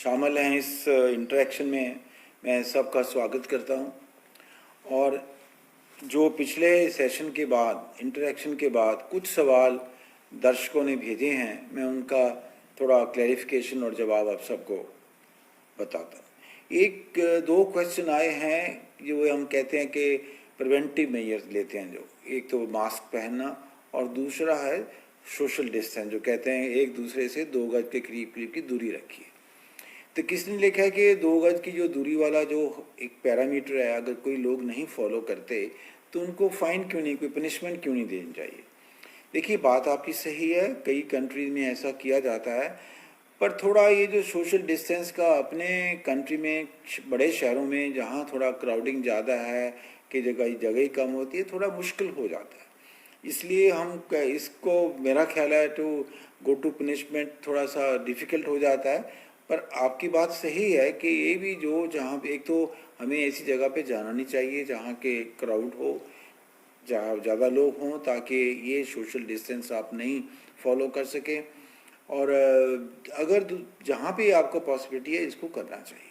शामिल हैं इस इंटरेक्शन में, मैं सबका स्वागत करता हूं। और जो पिछले सेशन के बाद, इंटरेक्शन के बाद कुछ सवाल दर्शकों ने भेजे हैं, मैं उनका थोड़ा क्लैरिफिकेशन और जवाब आप सबको बताता हूँ। एक दो क्वेश्चन आए हैं जो हम कहते हैं कि प्रिवेंटिव मेजर्स लेते हैं, जो एक तो मास्क पहनना और दूसरा है सोशल डिस्टेंस, जो कहते हैं एक दूसरे से 2 गज के करीब करीब की दूरी रखिए। तो किसने लिखा है कि 2 गज की जो दूरी वाला जो एक पैरामीटर है, अगर कोई लोग नहीं फॉलो करते तो उनको फाइन क्यों नहीं, कोई पनिशमेंट क्यों नहीं देनी चाहिए। देखिए, बात आपकी सही है, कई कंट्रीज में ऐसा किया जाता है, पर थोड़ा ये जो सोशल डिस्टेंस का अपने कंट्री में, बड़े शहरों में जहाँ थोड़ा क्राउडिंग ज़्यादा है कि जगह ही कम होती है, थोड़ा मुश्किल हो जाता है। इसलिए हम इसको, मेरा ख्याल है, टू गो टू पनिशमेंट थोड़ा सा डिफ़िकल्ट हो जाता है। पर आपकी बात सही है कि ये भी जो जहाँ एक तो हमें ऐसी जगह पे जाना नहीं चाहिए जहाँ के क्राउड हो, जहाँ ज़्यादा लोग हों, ताकि ये सोशल डिस्टेंस आप नहीं फॉलो कर सकें। और अगर जहाँ पे आपको पॉसिबिलिटी है, इसको करना चाहिए।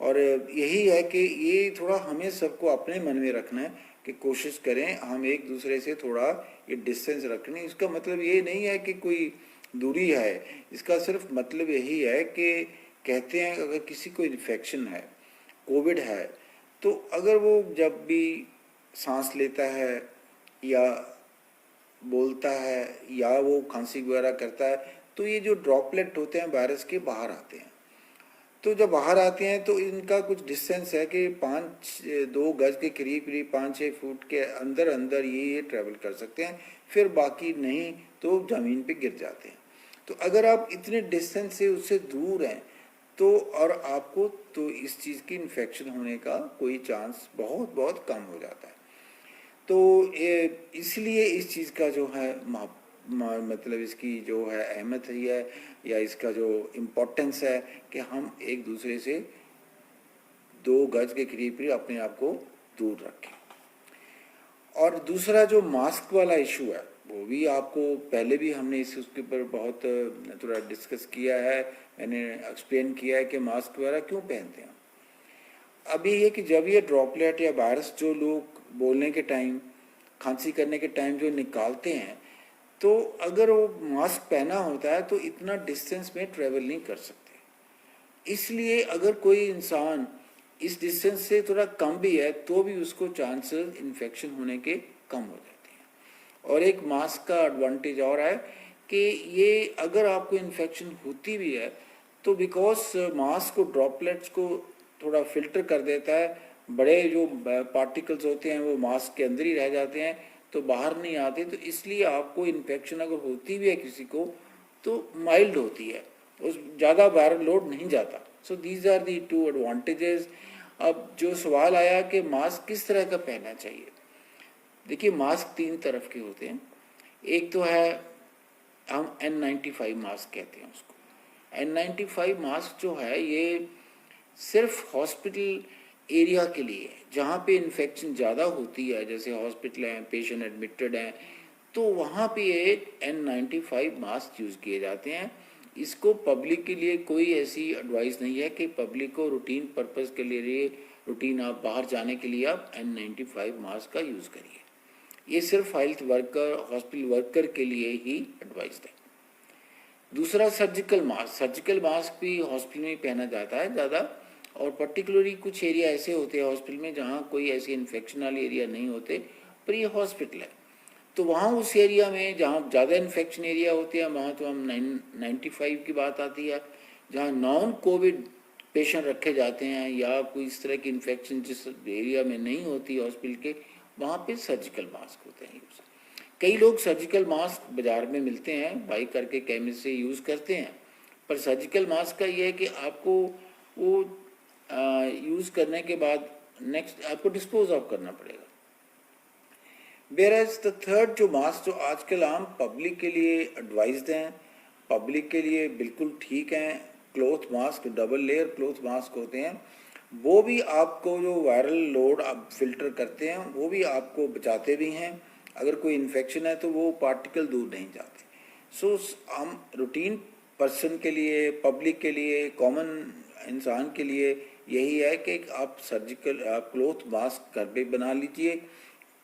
और यही है कि ये थोड़ा हमें सबको अपने मन में रखना है कि कोशिश करें हम एक दूसरे से थोड़ा ये डिस्टेंस रखने। इसका मतलब ये नहीं है कि कोई दूरी है, इसका सिर्फ मतलब यही है कि कहते हैं अगर किसी को इन्फेक्शन है, कोविड है, तो अगर वो जब भी सांस लेता है या बोलता है या वो खांसी वगैरह करता है, तो ये जो ड्रॉपलेट होते हैं वायरस के बाहर आते हैं। तो जब बाहर आते हैं तो इनका कुछ डिस्टेंस है कि 2 गज के करीब करीब 5-6 फुट के अंदर अंदर ये ट्रैवल कर सकते हैं, फिर बाकी नहीं तो ज़मीन पे गिर जाते हैं। तो अगर आप इतने डिस्टेंस से उससे दूर हैं तो, और आपको तो इस चीज़ की इन्फेक्शन होने का कोई चांस बहुत बहुत कम हो जाता है। तो इसलिए इस चीज़ का जो है मतलब इसकी जो है अहमियत है या इसका जो इम्पोर्टेंस है कि हम एक दूसरे से 2 गज के करीब करीब अपने आप को दूर रखें। और दूसरा जो मास्क वाला इशू है, वो भी आपको पहले भी हमने उसके ऊपर बहुत थोड़ा डिस्कस किया है, मैंने एक्सप्लेन किया है कि मास्क वगैरह क्यों पहनते हैं। अभी ये कि जब ये ड्रॉपलेट या वायरस जो लोग बोलने के टाइम, खांसी करने के टाइम जो निकालते हैं, तो अगर वो मास्क पहना होता है तो इतना डिस्टेंस में ट्रेवल नहीं कर सकते। इसलिए अगर कोई इंसान इस डिस्टेंस से थोड़ा कम भी है तो भी उसको चांसेस इन्फेक्शन होने के कम हो जाते हैं। और एक मास्क का एडवांटेज और है कि ये अगर आपको इन्फेक्शन होती भी है तो बिकॉज मास्क को ड्रॉपलेट्स को थोड़ा फिल्टर कर देता है, बड़े जो पार्टिकल्स होते हैं वो मास्क के अंदर ही रह जाते हैं तो बाहर नहीं आते, तो इसलिए आपको इन्फेक्शन अगर होती भी है किसी को तो माइल्ड होती है, उस ज़्यादा वायरल लोड नहीं जाता। So these are the 2 advantages. अब जो सवाल आया कि मास्क किस तरह का पहनना चाहिए, देखिए मास्क 3 तरफ के होते हैं। एक तो है, हम N95 मास्क कहते हैं उसको। N95 मास्क जो है ये सिर्फ हॉस्पिटल एरिया के लिए है, जहाँ पे इन्फेक्शन ज़्यादा होती है, जैसे हॉस्पिटल हैं, पेशेंट एडमिटेड हैं, तो वहाँ पे ये N95 मास्क यूज़ किए जाते हैं। इसको पब्लिक के लिए कोई ऐसी एडवाइस नहीं है कि पब्लिक को रूटीन पर्पज़ के लिए, रूटीन आप बाहर जाने के लिए आप N95 मास्क का यूज़ करिए। ये सिर्फ हेल्थ वर्कर, हॉस्पिटल वर्कर के लिए ही एडवाइस्ड है। दूसरा सर्जिकल मास्क भी हॉस्पिटल में पहना जाता है ज़्यादा, और पर्टिकुलरली कुछ एरिया ऐसे होते हैं हॉस्पिटल में जहाँ कोई ऐसे इन्फेक्शन वाले एरिया नहीं होते, पर ये हॉस्पिटल है तो वहाँ उस एरिया में जहाँ ज़्यादा इन्फेक्शन एरिया होते हैं वहाँ तो हम 95 की बात आती है। जहाँ नॉन कोविड पेशेंट रखे जाते हैं या कोई इस तरह की इन्फेक्शन जिस एरिया में नहीं होती हॉस्पिटल के, वहाँ पे सर्जिकल मास्क होते हैं यूज़। कई लोग सर्जिकल मास्क बाज़ार में मिलते हैं, बाई करके केमिस्ट से यूज़ करते हैं, पर सर्जिकल मास्क का ये है कि आपको वो यूज़ करने के बाद नेक्स्ट आपको डिस्पोज ऑफ करना पड़ेगा। वेयरएज द थर्ड जो मास्क जो आजकल आम पब्लिक के लिए एडवाइज्ड हैं, पब्लिक के लिए बिल्कुल ठीक हैं, cloth mask, double layer cloth mask होते हैं, वो भी आपको जो वायरल लोड आप फिल्टर करते हैं वो भी आपको बचाते भी हैं। अगर कोई इन्फेक्शन है तो वो पार्टिकल दूर नहीं जाते। सो हम रूटीन पर्सन के लिए, पब्लिक के लिए, कॉमन इंसान के लिए यही है कि आप क्लॉथ मास्क घर पे बना लीजिए,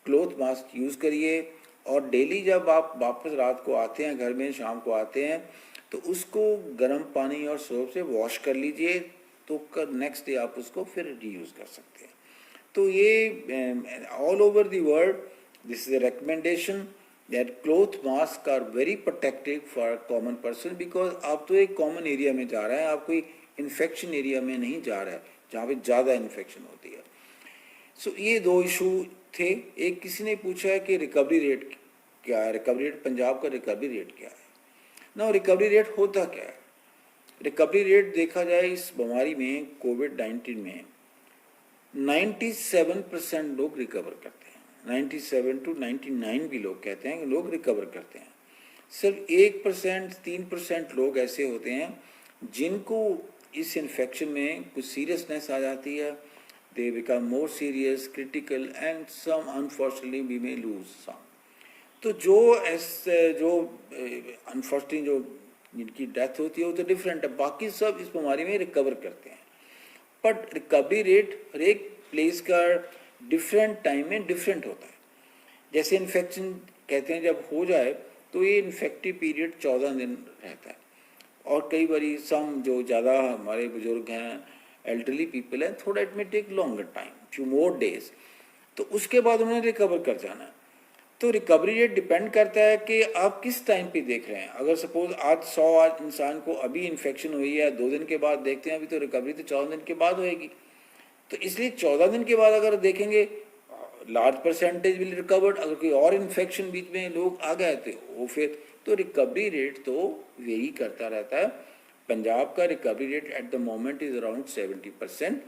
क्लॉथ मास्क यूज़ करिए, और डेली जब आप वापस रात को आते हैं घर में, शाम को आते हैं, तो उसको गर्म पानी और सोप से वॉश कर लीजिए, तो नेक्स्ट डे आप उसको फिर रीयूज़ कर सकते हैं। तो ये all over the world this is a recommendation that cloth mask are very protective for common person, because आप तो एक कॉमन एरिया में जा रहे हैं, आप कोई इन्फेक्शन एरिया में नहीं जा रहे हैं जहाँ पे ज़्यादा इन्फेक्शन होती है। सो ये दो इशू थे। एक किसी ने पूछा है कि रिकवरी रेट क्या है, रिकवरी रेट, पंजाब का रिकवरी रेट क्या है ना, रिकवरी रेट होता क्या है। रिकवरी रेट देखा जाए इस बीमारी में, कोविड-19 में 97% लोग रिकवर करते हैं, 97 to 99 भी लोग कहते हैं कि लोग रिकवर करते हैं। सिर्फ 1%, 3% लोग ऐसे होते हैं जिनको इस इन्फेक्शन में कुछ सीरियसनेस आ जाती है, they become more serious, critical, and some unfortunately we may lose some. तो जो अनफॉर्चुनेटली जो जिनकी डेथ होती है वो तो डिफरेंट है, बाकी सब इस बीमारी में रिकवर करते हैं। बट रिकवरी रेट हर एक प्लेस का डिफरेंट टाइम में डिफरेंट होता है। जैसे इन्फेक्शन कहते हैं जब हो जाए तो ये इन्फेक्टिव पीरियड 14 दिन रहता है, और कई बारी सम जो ज़्यादा हमारे बुजुर्ग हैं, एल्डरली पीपल हैं, थोड़ा इट में take longer time, few more days, तो उसके बाद उन्हें रिकवर कर जाना है। तो रिकवरी रेट डिपेंड करता है कि आप किस टाइम पे देख रहे हैं। अगर सपोज आज 100 इंसान को अभी इन्फेक्शन हुई है, 2 दिन के बाद देखते हैं, अभी तो रिकवरी तो 14 दिन के बाद होएगी। तो इसलिए 14 दिन के बाद अगर देखेंगे लार्ज परसेंटेज विल रिकवर्ड, अगर कोई और इन्फेक्शन बीच में लोग आ गए थे वो फिर तो रिकवरी रेट तो वेरी करता रहता है। पंजाब का recovery rate at the moment is around 70%,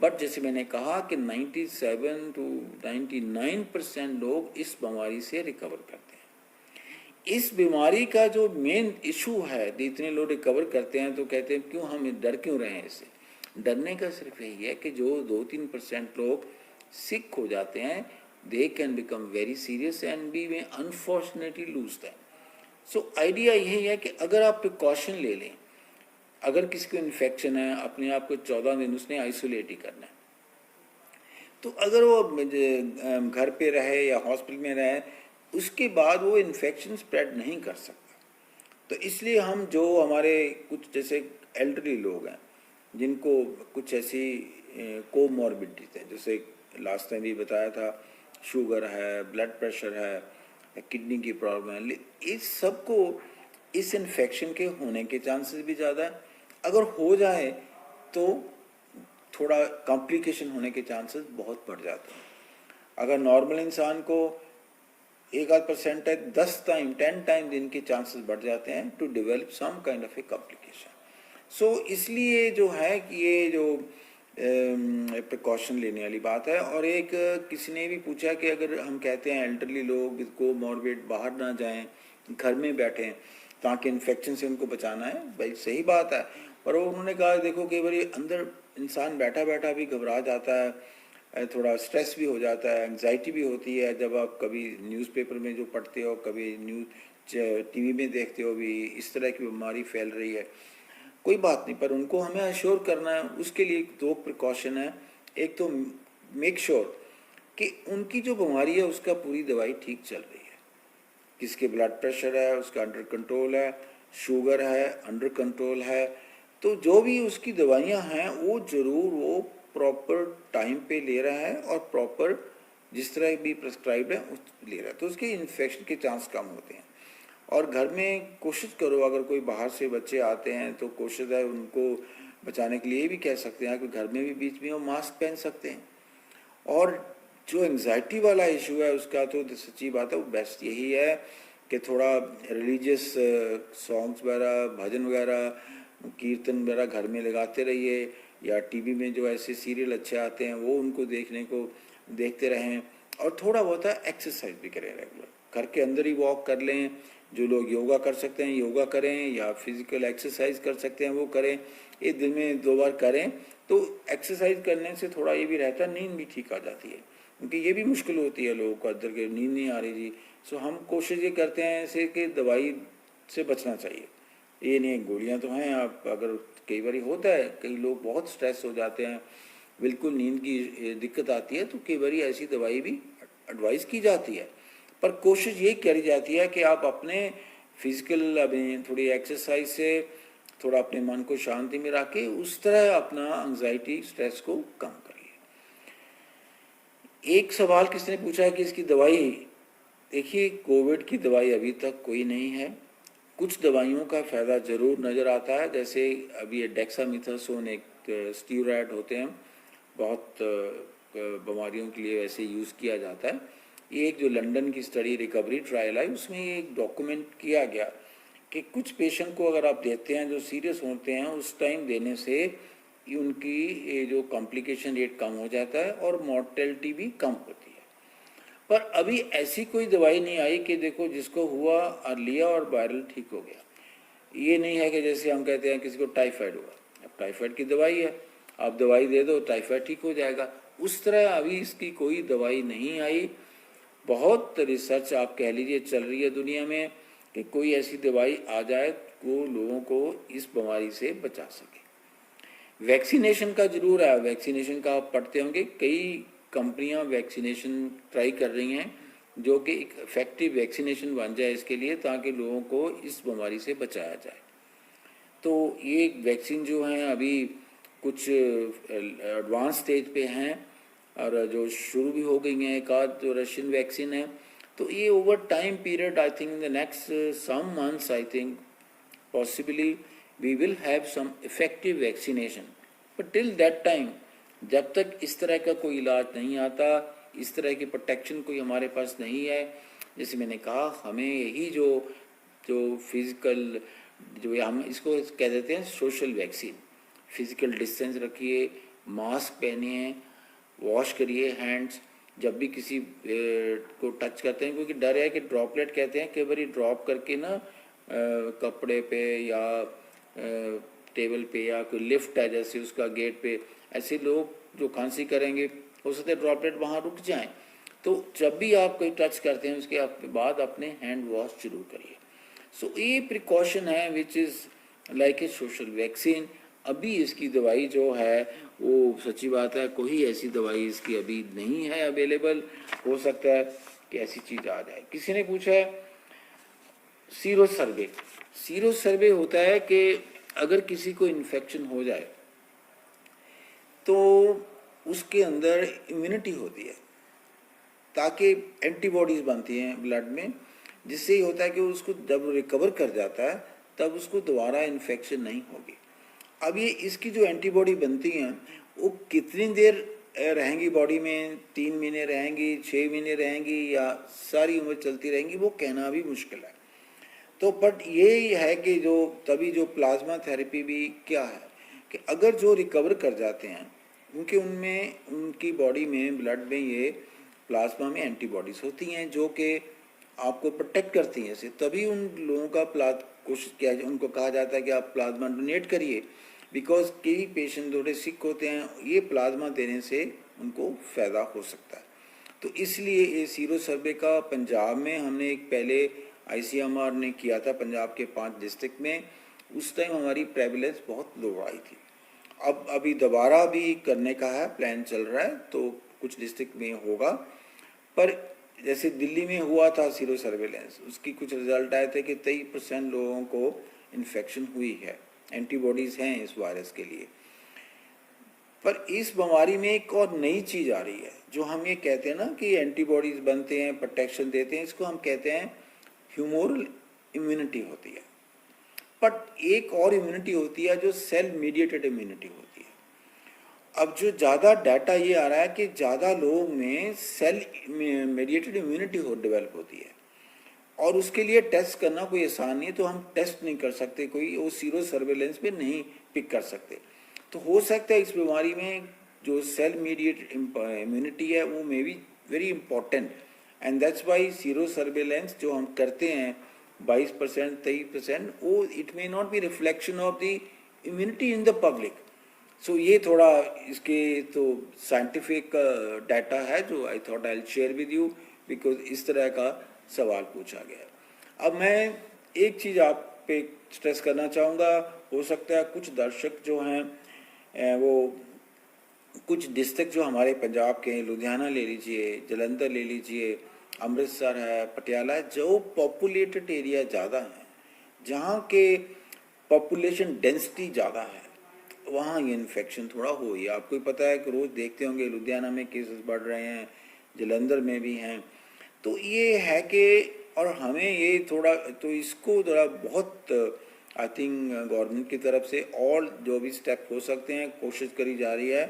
but जैसे मैंने कहा कि 97 to 99% लोग इस बीमारी से रिकवर करते हैं। इस बीमारी का जो मेन इशू है, इतने लोग रिकवर करते हैं तो कहते हैं क्यों हम डर क्यों रहे हैं इससे। डरने का सिर्फ यही है कि जो 2-3% लोग सिक हो जाते हैं, they can become very serious and we may unfortunately lose them. So idea यही है कि अगर आप प्रिकॉशन ले लें, अगर किसी को इन्फेक्शन है, अपने आप को 14 दिन उसने आइसोलेट ही करना है, तो अगर वो घर पे रहे या हॉस्पिटल में रहे, उसके बाद वो इन्फेक्शन स्प्रेड नहीं कर सकता। तो इसलिए हम जो हमारे कुछ जैसे एल्डरली लोग हैं जिनको कुछ ऐसी कोमॉर्बिडिटीज हैं, जैसे लास्ट टाइम भी बताया था, शुगर है, ब्लड प्रेशर है, किडनी की प्रॉब्लम है, इस सब को इस इन्फेक्शन के होने के चांसेस भी ज़्यादा है। अगर हो जाए तो थोड़ा कॉम्प्लिकेशन होने के चांसेस बहुत बढ़ जाते हैं। अगर नॉर्मल इंसान को 1-8% है, 10 टाइम दिन के चांसेस बढ़ जाते हैं to develop some kind of a complication. So इसलिए जो है कि ये जो प्रिकॉशन लेने वाली बात है। और एक किसी ने भी पूछा कि अगर हम कहते हैं एल्डरली लोग को मॉर्बिड बाहर ना जाएं, घर में बैठें ताकि इन्फेक्शन से उनको बचाना है, भाई सही बात है, पर वो उन्होंने कहा देखो कई बार अंदर इंसान बैठा बैठा भी घबरा जाता है, थोड़ा स्ट्रेस भी हो जाता है, एंग्जाइटी भी होती है। जब आप कभी न्यूज़पेपर में जो पढ़ते हो, कभी टीवी में देखते हो भी इस तरह की बीमारी फैल रही है, कोई बात नहीं, पर उनको हमें अश्योर करना है। उसके लिए 2 प्रिकॉशन है। एक तो मेक श्योर कि उनकी जो बीमारी है उसका पूरी दवाई ठीक चल रही है, किसके ब्लड प्रेशर है उसका अंडर कंट्रोल है, शुगर है अंडर कंट्रोल है, तो जो भी उसकी दवाइयाँ हैं वो ज़रूर वो प्रॉपर टाइम पे ले रहा है और प्रॉपर जिस तरह भी प्रिस्क्राइब है उस ले रहा है, तो उसके इन्फेक्शन के चांस कम होते हैं। और घर में कोशिश करो, अगर कोई बाहर से बच्चे आते हैं तो कोशिश है उनको बचाने के लिए भी कह सकते हैं कि घर में भी बीच में वो मास्क पहन सकते हैं। और जो एंग्जाइटी वाला इशू है उसका तो सच्ची बात है वो बेस्ट यही है कि थोड़ा रिलीजियस सॉन्ग्स वगैरह, भजन वगैरह, कीर्तन वगैरह घर में लगाते रहिए, या टीवी में जो ऐसे सीरियल अच्छे आते हैं वो उनको देखते रहें, और थोड़ा बहुत एक्सरसाइज भी करें रेगुलर, घर के अंदर ही वॉक कर लें। जो लोग योगा कर सकते हैं योगा करें, या फिजिकल एक्सरसाइज कर सकते हैं वो करें, एक दिन में 2 बार करें। तो एक्सरसाइज करने से थोड़ा ये भी रहता है, नींद भी ठीक आ जाती है, क्योंकि ये भी मुश्किल होती है लोगों को अंदर के नींद नहीं आ रही जी। सो हम कोशिश ये करते हैं ऐसे कि दवाई से बचना चाहिए, ये नहीं, गोलियां तो हैं, आप अगर कई बार होता है, कई लोग बहुत स्ट्रेस हो जाते हैं, बिल्कुल नींद की दिक्कत आती है, तो कई बार ऐसी दवाई भी एडवाइस की जाती है। पर कोशिश ये करी जाती है कि आप अपने फिजिकल अभी थोड़ी एक्सरसाइज से थोड़ा अपने मन को शांति में रख के उस तरह अपना एंजाइटी स्ट्रेस को कम करिए। एक सवाल किसने पूछा है कि इसकी दवाई, देखिए कोविड की दवाई अभी तक कोई नहीं है। कुछ दवाइयों का फ़ायदा ज़रूर नज़र आता है, जैसे अभी ये डेक्सामेथासोन एक स्टीरॉयड होते हैं, बहुत बीमारियों के लिए वैसे यूज़ किया जाता है। ये एक जो लंदन की स्टडी रिकवरी ट्रायल है, उसमें ये एक डॉक्यूमेंट किया गया कि कुछ पेशेंट को अगर आप देते हैं जो सीरियस होते हैं, उस टाइम देने से उनकी ये जो कॉम्प्लिकेशन रेट कम हो जाता है और मॉर्टेलिटी भी कम होती है। पर अभी ऐसी कोई दवाई नहीं आई कि देखो जिसको हुआ और लिया और वायरल ठीक हो गया। ये नहीं है कि जैसे हम कहते हैं किसी को टाइफाइड हुआ, अब टाइफाइड की दवाई है, आप दवाई दे दो टाइफाइड ठीक हो जाएगा, उस तरह अभी इसकी कोई दवाई नहीं आई। बहुत रिसर्च आप कह लीजिए चल रही है दुनिया में कि कोई ऐसी दवाई आ जाए वो लोगों को इस बीमारी से बचा सके। वैक्सीनेशन का जरूर है, वैक्सीनेशन का आप पढ़ते होंगे, कई कंपनियां वैक्सीनेशन ट्राई कर रही हैं जो कि एक इफेक्टिव वैक्सीनेशन बन जाए इसके लिए, ताकि लोगों को इस बीमारी से बचाया जाए। तो ये वैक्सीन जो हैं अभी कुछ एडवांस स्टेज पे हैं और जो शुरू भी हो गई हैं, एक आध जो रशियन वैक्सीन है। तो ये over time period I think in the next some months I think possibly we will have some effective vaccination. But till that time, जब तक इस तरह का कोई इलाज नहीं आता, इस तरह की प्रोटेक्शन कोई हमारे पास नहीं है, जैसे मैंने कहा हमें यही जो जो फिजिकल जो हम इसको कह देते हैं सोशल वैक्सीन, फिजिकल डिस्टेंस रखिए, मास्क पहनिए, वॉश करिए हैंड्स जब भी किसी को टच करते हैं, क्योंकि डर है कि ड्रॉपलेट कहते हैं, कई बार ड्रॉप करके ना कपड़े पे या टेबल पे या कोई लिफ्ट है जैसे उसका गेट पे, ऐसे लोग जो खांसी करेंगे हो सकता है ड्रॉपलेट वहाँ रुक जाएं। तो जब भी आप कोई टच करते हैं उसके बाद अपने हैंड वॉश जरूर करिए। सो ये प्रिकॉशन है which is like a social vaccine. अभी इसकी दवाई जो है वो सच्ची बात है कोई ऐसी दवाई इसकी अभी नहीं है अवेलेबल, हो सकता है कि ऐसी चीज़ आ जाए। किसी ने पूछा है सीरो सर्वे। सीरो सर्वे होता है कि अगर किसी को इन्फेक्शन हो जाए तो उसके अंदर इम्यूनिटी होती है, ताकि एंटीबॉडीज़ बनती हैं ब्लड में, जिससे ये होता है कि उसको जब रिकवर कर जाता है तब उसको दोबारा इन्फेक्शन नहीं होगी। अब ये इसकी जो एंटीबॉडी बनती हैं वो कितनी देर रहेंगी बॉडी में, 3 महीने रहेंगी, 6 महीने रहेंगी या सारी उम्र चलती रहेंगी, वो कहना भी मुश्किल है। तो बट ये है कि जो तभी जो प्लाज्मा थेरेपी भी क्या है कि अगर जो रिकवर कर जाते हैं क्योंकि उनमें उनकी बॉडी में ब्लड में ये प्लाज्मा में एंटीबॉडीज़ होती हैं जो कि आपको प्रोटेक्ट करती हैं, से तभी उन लोगों का कोशिश किया उनको कहा जाता है कि आप प्लाज्मा डोनेट करिए, बिकॉज कई पेशेंट थोड़े सिक होते हैं, ये प्लाज्मा देने से उनको फ़ायदा हो सकता है। तो इसलिए ये सीरो सर्वे का पंजाब में हमने एक पहले ICMR ने किया था पंजाब के 5 डिस्ट्रिक्ट में, उस टाइम हमारी प्रेवलेंस बहुत लो आई थी। अब अभी दोबारा भी करने का है, प्लान चल रहा है, तो कुछ डिस्ट्रिक्ट में होगा। पर जैसे दिल्ली में हुआ था सीरो सर्वेलेंस, उसकी कुछ रिजल्ट आए थे कि 23% लोगों को इन्फेक्शन हुई है, एंटीबॉडीज़ हैं इस वायरस के लिए। पर इस बीमारी में एक और नई चीज़ आ रही है जो हम ये कहते हैं ना कि एंटीबॉडीज़ बनते हैं, प्रोटेक्शन देते हैं, इसको हम कहते हैं ह्यूमोरल इम्यूनिटी होती है। बट एक और इम्यूनिटी होती है जो सेल मीडिएटेड इम्यूनिटी होती है। अब जो ज़्यादा डाटा ये आ रहा है कि ज़्यादा लोगों में सेल मीडिएटेड इम्यूनिटी डेवलप होती है और उसके लिए टेस्ट करना कोई आसान नहीं है, तो हम टेस्ट नहीं कर सकते, कोई वो सीरो सर्वेलेंस पे नहीं पिक कर सकते। तो हो सकता है इस बीमारी में जो सेल मीडिएटेड इम्यूनिटी है वो may be very important, and that's why sero surveillance जो हम करते हैं 22%, 23%, वो it may not be reflection of the immunity in the public. So ये थोड़ा इसके तो साइंटिफिक डाटा है जो I thought I share with you, because इस तरह का सवाल पूछा गया। अब मैं एक चीज़ आप पे स्ट्रेस करना चाहूँगा, हो सकता है कुछ दर्शक जो हैं वो कुछ डिस्ट्रिक्ट जो हमारे पंजाब के, लुधियाना ले लीजिए, जलंधर ले लीजिए, अमृतसर है, पटियाला है, जो पॉपुलेटेड एरिया ज़्यादा है, जहाँ के पॉपुलेशन डेंसिटी ज़्यादा है, वहाँ ये इन्फेक्शन थोड़ा हो ही। आपको पता है कि रोज़ देखते होंगे लुधियाना में केसेस बढ़ रहे हैं, जलंधर में भी हैं। तो ये है कि और हमें ये थोड़ा तो इसको थोड़ा बहुत आई थिंक गवर्नमेंट की तरफ से और जो भी स्टेप हो सकते हैं कोशिश करी जा रही है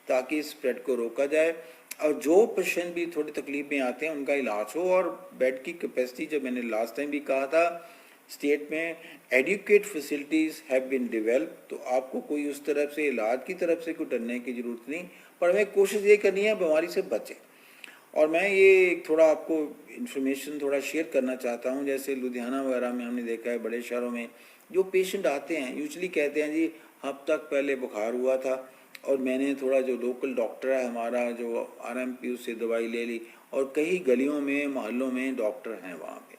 ताकि स्प्रेड को रोका जाए, और जो पेशेंट भी थोड़ी तकलीफ में आते हैं उनका इलाज हो। और बेड की कैपेसिटी, जो मैंने लास्ट टाइम भी कहा था, स्टेट में adequate facilities have been develop, तो आपको कोई उस तरफ से इलाज की तरफ से कोई डरने की ज़रूरत नहीं, पर हमें कोशिश ये करनी है बीमारी से बचें। और मैं ये थोड़ा आपको इन्फॉर्मेशन थोड़ा शेयर करना चाहता हूँ। जैसे लुधियाना वगैरह में हमने देखा है, बड़े शहरों में जो पेशेंट आते हैं यूजुअली कहते हैं जी हफ्ता तक पहले बुखार हुआ था और मैंने थोड़ा जो लोकल डॉक्टर है हमारा जो RMP उससे दवाई ले ली, और कई गलियों में मोहल्लों में डॉक्टर हैं वहाँ पे,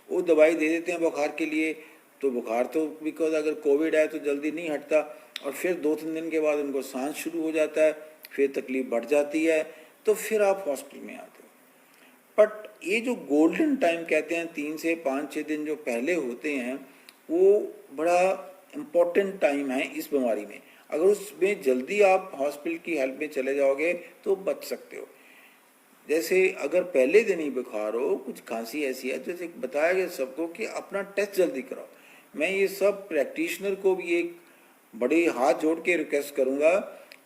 वो दवाई दे देते हैं बुखार के लिए। तो बुखार तो बिकॉज अगर कोविड है तो जल्दी नहीं हटता, और फिर 2-3 दिन के बाद उनको सांस शुरू हो जाता है, फिर तकलीफ बढ़ जाती है, तो फिर आप हॉस्पिटल में आते हो। बट ये जो गोल्डन टाइम कहते हैं 3 से 5-6 दिन जो पहले होते हैं, वो बड़ा इम्पोर्टेंट टाइम है इस बीमारी में। अगर उसमें जल्दी आप हॉस्पिटल की हेल्प में चले जाओगे तो बच सकते हो। जैसे अगर पहले दिन ही बुखार हो, कुछ खांसी ऐसी है, जैसे बताया गया सबको कि अपना टेस्ट जल्दी कराओ। मैं ये सब प्रैक्टिशनर को भी एक बड़े हाथ जोड़ के रिक्वेस्ट करूँगा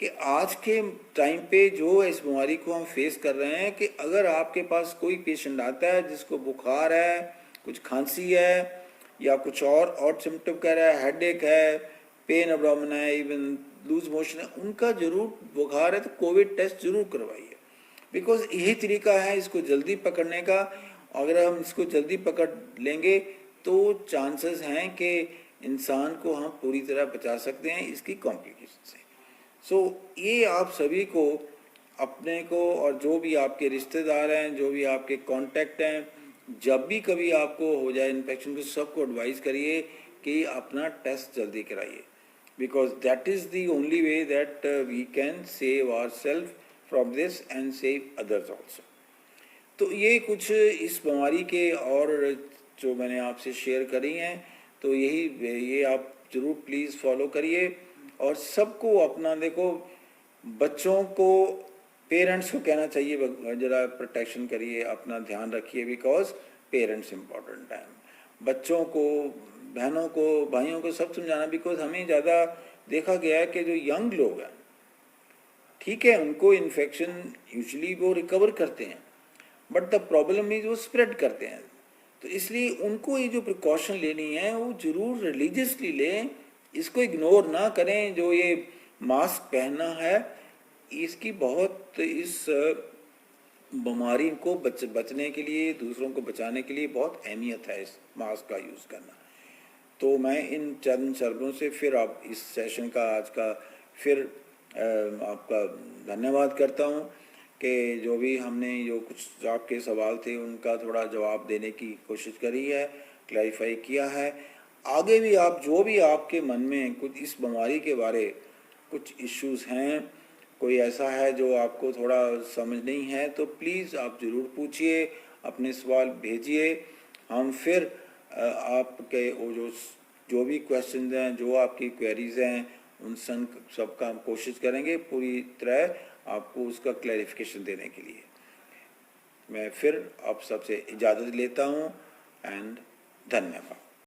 कि आज के टाइम पे जो इस बीमारी को हम फेस कर रहे हैं, कि अगर आपके पास कोई पेशेंट आता है जिसको बुखार है, कुछ खांसी है या कुछ और सिम्टम कह रहा है, हेडेक है, पेन एब्डोमेन है, इवन लूज मोशन है, उनका जरूर बुखार है तो कोविड टेस्ट जरूर करवाइए, बिकॉज यही तरीका है इसको जल्दी पकड़ने का। अगर हम इसको जल्दी पकड़ लेंगे तो चांसेस हैं कि इंसान को हम पूरी तरह बचा सकते हैं इसकी कॉम्प्लिकेशन से। सो ये आप सभी को, अपने को, और जो भी आपके रिश्तेदार हैं, जो भी आपके कांटेक्ट हैं, जब भी कभी आपको हो जाए इन्फेक्शन, को सबको एडवाइस करिए कि अपना टेस्ट जल्दी कराइए, because that is the only way that we can save our self from this and save others also. तो ये कुछ इस बीमारी के और जो मैंने आपसे शेयर करी हैं, तो ये आप ज़रूर प्लीज़ फॉलो करिए। और सबको अपना, देखो बच्चों को, पेरेंट्स को कहना चाहिए ज़रा प्रोटेक्शन करिए, अपना ध्यान रखिए, बिकॉज पेरेंट्स इम्पॉर्टेंट हैं। बच्चों को, बहनों को, भाइयों को सब समझाना, बिकॉज हमें ज़्यादा देखा गया है कि जो यंग लोग हैं, ठीक है, उनको इन्फेक्शन यूजुअली वो रिकवर करते हैं, बट द प्रॉब्लम इज वो स्प्रेड करते हैं। तो इसलिए उनको ये जो प्रिकॉशन लेनी है वो जरूर रिलीजियसली लें, इसको इग्नोर ना करें। जो ये मास्क पहनना है, इसकी बहुत, इस बीमारी को बचने के लिए, दूसरों को बचाने के लिए बहुत अहमियत है इस मास्क का यूज़ करना। तो मैं इन चंद शब्दों से फिर आप इस सेशन का आज का फिर आपका धन्यवाद करता हूँ कि जो भी हमने जो कुछ आपके सवाल थे उनका थोड़ा जवाब देने की कोशिश करी है, क्लैरिफाई किया है। आगे भी आप जो भी आपके मन में कुछ इस बीमारी के बारे कुछ इश्यूज़ हैं, कोई ऐसा है जो आपको थोड़ा समझ नहीं है, तो प्लीज़ आप ज़रूर पूछिए, अपने सवाल भेजिए। हम फिर आपके वो जो भी क्वेश्चन हैं, जो आपकी क्वेरीज हैं, उन सब का हम कोशिश करेंगे पूरी तरह आपको उसका क्लैरिफिकेशन देने के लिए। मैं फिर आप सबसे इजाज़त लेता हूँ एंड धन्यवाद।